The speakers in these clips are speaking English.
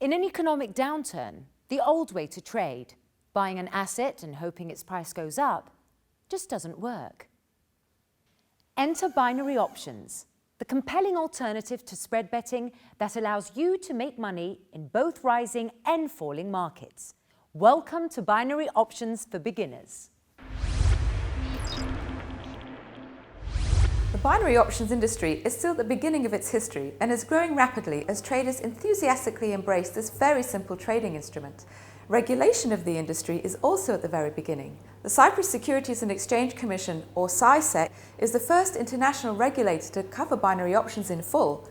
In an economic downturn, the old way to trade, buying an asset and hoping its price goes up, just doesn't work. Enter binary options, the compelling alternative to spread betting that allows you to make money in both rising and falling markets. Welcome to Binary Options for Beginners. The binary options industry is still at the beginning of its history and is growing rapidly as traders enthusiastically embrace this very simple trading instrument. Regulation of the industry is also at the very beginning. The Cyprus Securities and Exchange Commission, or CySEC, is the first international regulator to cover binary options in full.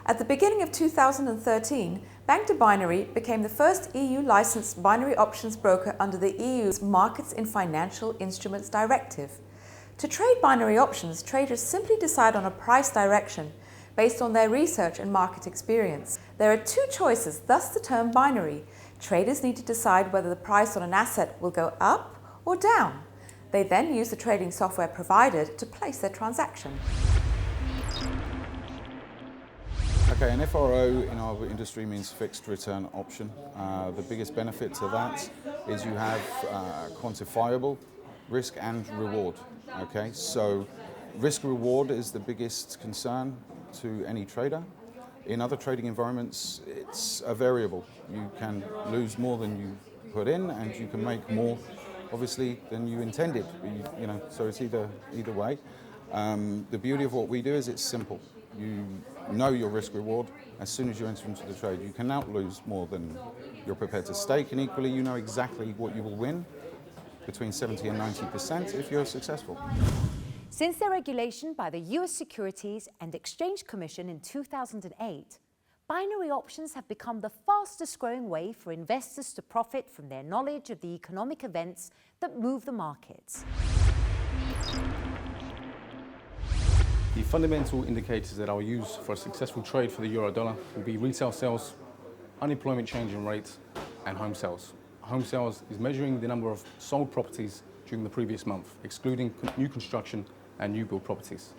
At the beginning of 2013, Banc Binary became the first EU-licensed binary options broker under the EU's Markets in Financial Instruments Directive. To trade binary options, traders simply decide on a price direction based on their research and market experience. There are two choices, thus the term binary. Traders need to decide whether the price on an asset will go up or down. They then use the trading software provided to place their transaction. Okay, an FRO in our industry means fixed return option. The biggest benefit to that is you have quantifiable risk and reward. Okay, so risk reward is the biggest concern to any trader. In other trading environments, it's a variable. You can lose more than you put in, and you can make more, obviously, than you intended. So it's either way. The beauty of what we do is it's simple. You know your risk reward as soon as you enter into the trade. You cannot lose more than you're prepared to stake, and equally, you know exactly what you will win, between 70 and 90% if you're successful. Since their regulation by the US Securities and Exchange Commission in 2008, binary options have become the fastest growing way for investors to profit from their knowledge of the economic events that move the markets. The fundamental indicators that I'll use for a successful trade for the euro-dollar will be retail sales, unemployment changing rate, and home sales. Home sales is measuring the number of sold properties during the previous month, excluding new construction and new build properties.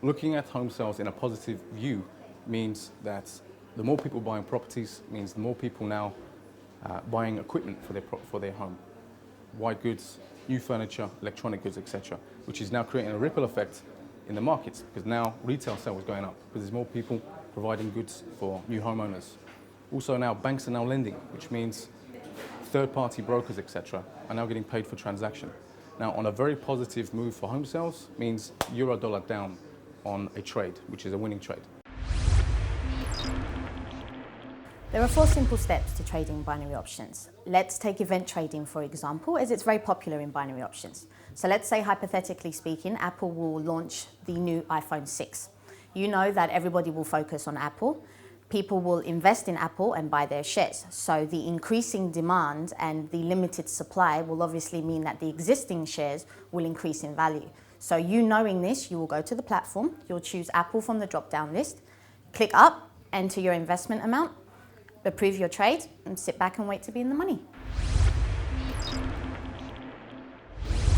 Looking at home sales in a positive view means that the more people buying properties means the more people now buying equipment for their home. White goods, new furniture, electronic goods, etc., which is now creating a ripple effect in the markets because now retail sales is going up because there's more people providing goods for new homeowners. Also now banks are now lending, which means third-party brokers, etc., are now getting paid for transaction. Now, on a very positive move for home sales means euro-dollar down on a trade, which is a winning trade. There are 4 simple steps to trading binary options. Let's take event trading, for example, as it's very popular in binary options. So let's say, hypothetically speaking, Apple will launch the new iPhone 6. You know that everybody will focus on Apple. People will invest in Apple and buy their shares. So the increasing demand and the limited supply will obviously mean that the existing shares will increase in value. So you knowing this, you will go to the platform, you'll choose Apple from the drop-down list, click up, enter your investment amount, approve your trade, and sit back and wait to be in the money.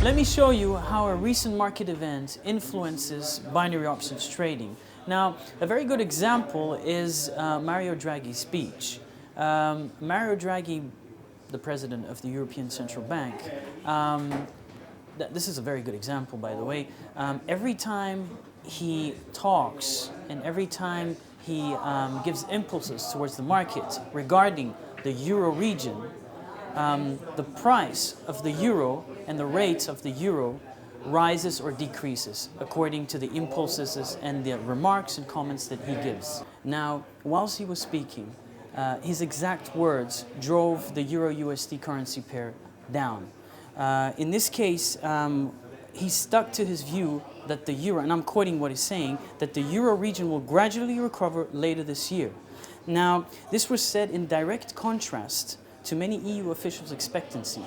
Let me show you how a recent market event influences binary options trading. Now, a very good example is Mario Draghi's speech. Mario Draghi, the president of the European Central Bank, this is a very good example, by the way. Every time he talks and every time he gives impulses towards the market regarding the euro region, the price of the euro and the rate of the euro rises or decreases according to the impulses and the remarks and comments that he gives. Now, whilst he was speaking, his exact words drove the euro-USD currency pair down. In this case, he stuck to his view that the euro, and I'm quoting what he's saying, that the euro region will gradually recover later this year. Now, this was said in direct contrast to many EU officials' expectancy,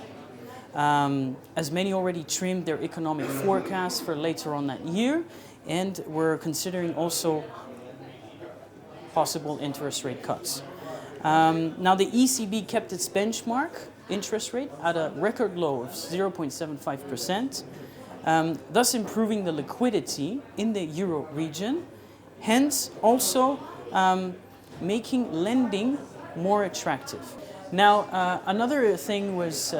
as many already trimmed their economic forecasts for later on that year, and were considering also possible interest rate cuts. Now, the ECB kept its benchmark interest rate at a record low of 0.75%, thus improving the liquidity in the euro region, hence also making lending more attractive. Now, another thing was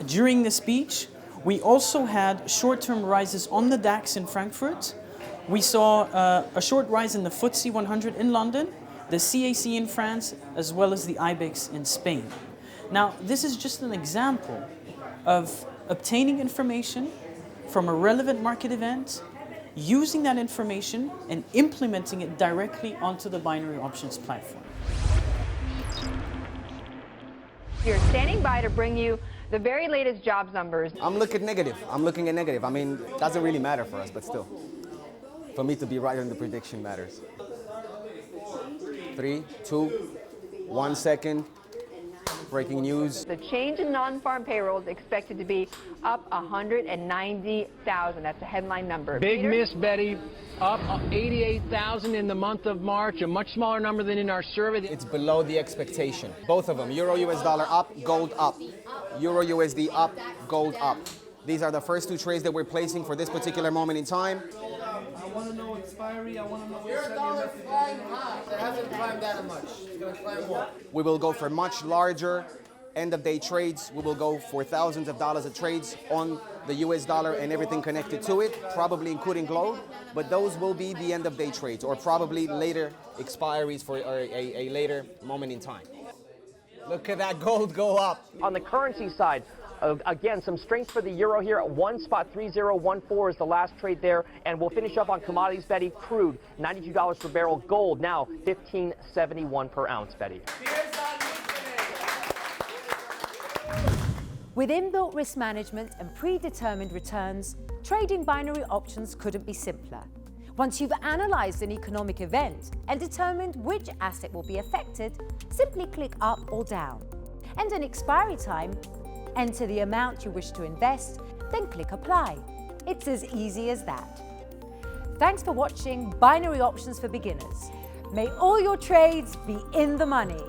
during the speech, we also had short-term rises on the DAX in Frankfurt. We saw a short rise in the FTSE 100 in London, the CAC in France, as well as the IBEX in Spain. Now, this is just an example of obtaining information from a relevant market event, using that information and implementing it directly onto the binary options platform. You're standing by to bring you the very latest jobs numbers. I'm looking negative. I mean, it doesn't really matter for us, but still. For me to be right on the prediction matters. 3, 2, 1 second. Breaking news. The change in non-farm payroll is expected to be up 190,000. That's a headline number. Big Peter? miss, Betty. Up 88,000 in the month of March, a much smaller number than in our survey. It's below the expectation. Both of them. Euro US dollar up, gold up. Euro USD up, gold up. These are the first two trades that we're placing for this particular moment in time. I want to know expiry. I want to know your dollar flying high. It hasn't climbed that much. It's going to climb more. We will go for much larger end-of-day trades. We will go for thousands of dollars of trades on the US dollar and everything connected to it, probably including gold. But those will be the end-of-day trades, or probably later expiries for a later moment in time. Look at that gold go up. On the currency side, again, some strength for the euro here at 1.3014 is the last trade there. And we'll finish up on commodities, Betty. Crude, $92 per barrel. Gold, now $15.71 per ounce, Betty. With inbuilt risk management and predetermined returns, trading binary options couldn't be simpler. Once you've analysed an economic event and determined which asset will be affected, simply click up or down. And an expiry time, enter the amount you wish to invest, then click apply. It's as easy as that. Thanks for watching Binary Options for Beginners. May all your trades be in the money.